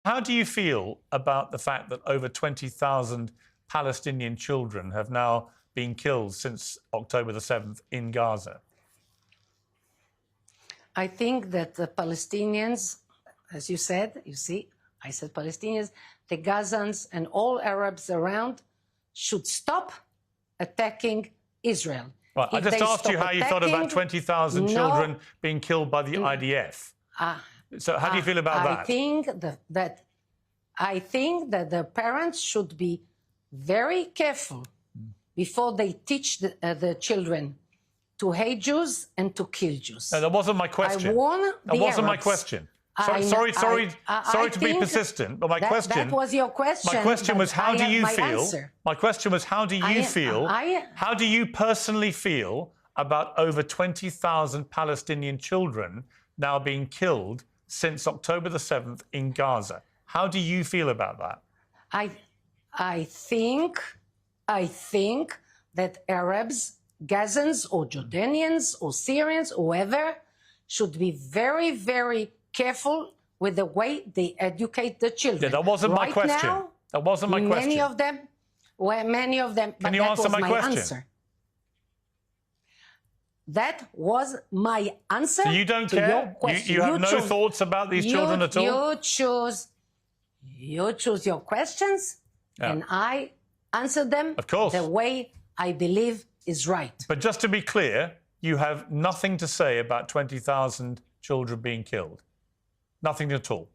How do you feel about the fact that over 20,000 Palestinian children have now been killed since October the 7th in Gaza? I think that the Palestinians, as you said, you see, I said Palestinians, the Gazans and all Arabs around should stop attacking Israel. Right, I just asked you how you felt about 20,000 children being killed by the IDF. So how do you feel about that? I think that the parents should be very careful before they teach the children to hate Jews and to kill Jews. No, that wasn't my question. I warn that wasn't my question. Sorry to be persistent, but my question... That was your question. My question was, how do you feel? My question was, how do you feel? How do you personally feel about over 20,000 Palestinian children now being killed since October the 7th in Gaza? How do you feel about that? I think that Arabs, Gazans or Jordanians or Syrians, whoever, should be very, very careful with the way they educate the children. Yeah, that wasn't my question. Now, that wasn't my question. Many of them, Can you answer my question? Answer. That was my answer. So you don't care? Your question. You have no thoughts about these children at all? You choose your questions, and I answer them the way I believe is right. But just to be clear, you have nothing to say about 20,000 children being killed. Nothing at all.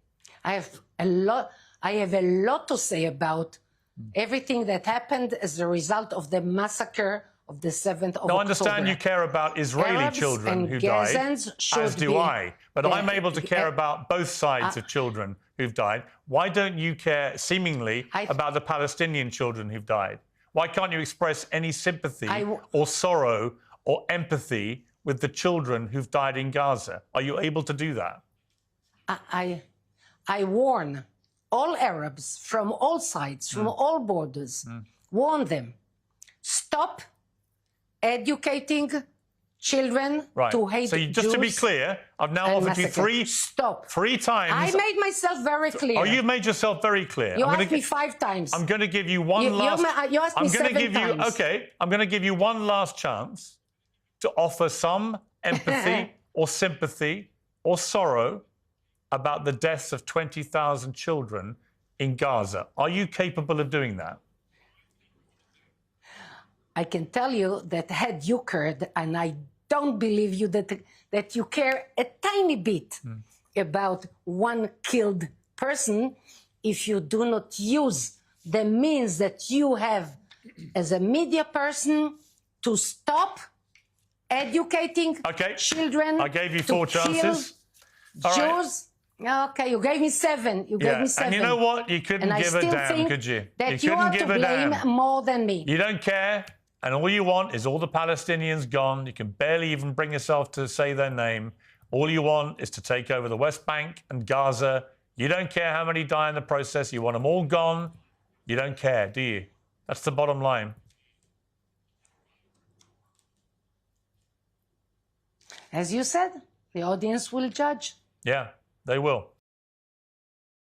I have a lot to say about everything that happened as a result of the massacre of the 7th of October. I understand you care about Israeli children who died, as do I. But I'm able to care about both sides of children who've died. Why don't you care, seemingly, about the Palestinian children who've died? Why can't you express any sympathy or sorrow or empathy with the children who've died in Gaza? Are you able to do that? I warn all Arabs from all sides, from all borders, warn them, stop educating children to hate Jews. So just to be clear, I've now offered you three times. I made myself very clear. Oh, you've made yourself very clear. You asked me 5 times. I'm going to give you one last... You asked me 7 times. Okay, I'm going to give you one last chance to offer some empathy or sympathy or sorrow about the deaths of 20,000 children in Gaza. Are you capable of doing that? I can tell you that had you cared, and I don't believe you that you care a tiny bit about one killed person, if you do not use the means that you have as a media person to stop educating children. I gave you 4 chances. Jews. Okay, you gave me 7. You gave me 7. And you know what? You couldn't give a damn, could you? That you are to blame more than me. You don't care, and all you want is all the Palestinians gone. You can barely even bring yourself to say their name. All you want is to take over the West Bank and Gaza. You don't care how many die in the process. You want them all gone. You don't care, do you? That's the bottom line. As you said, the audience will judge. Yeah, they will.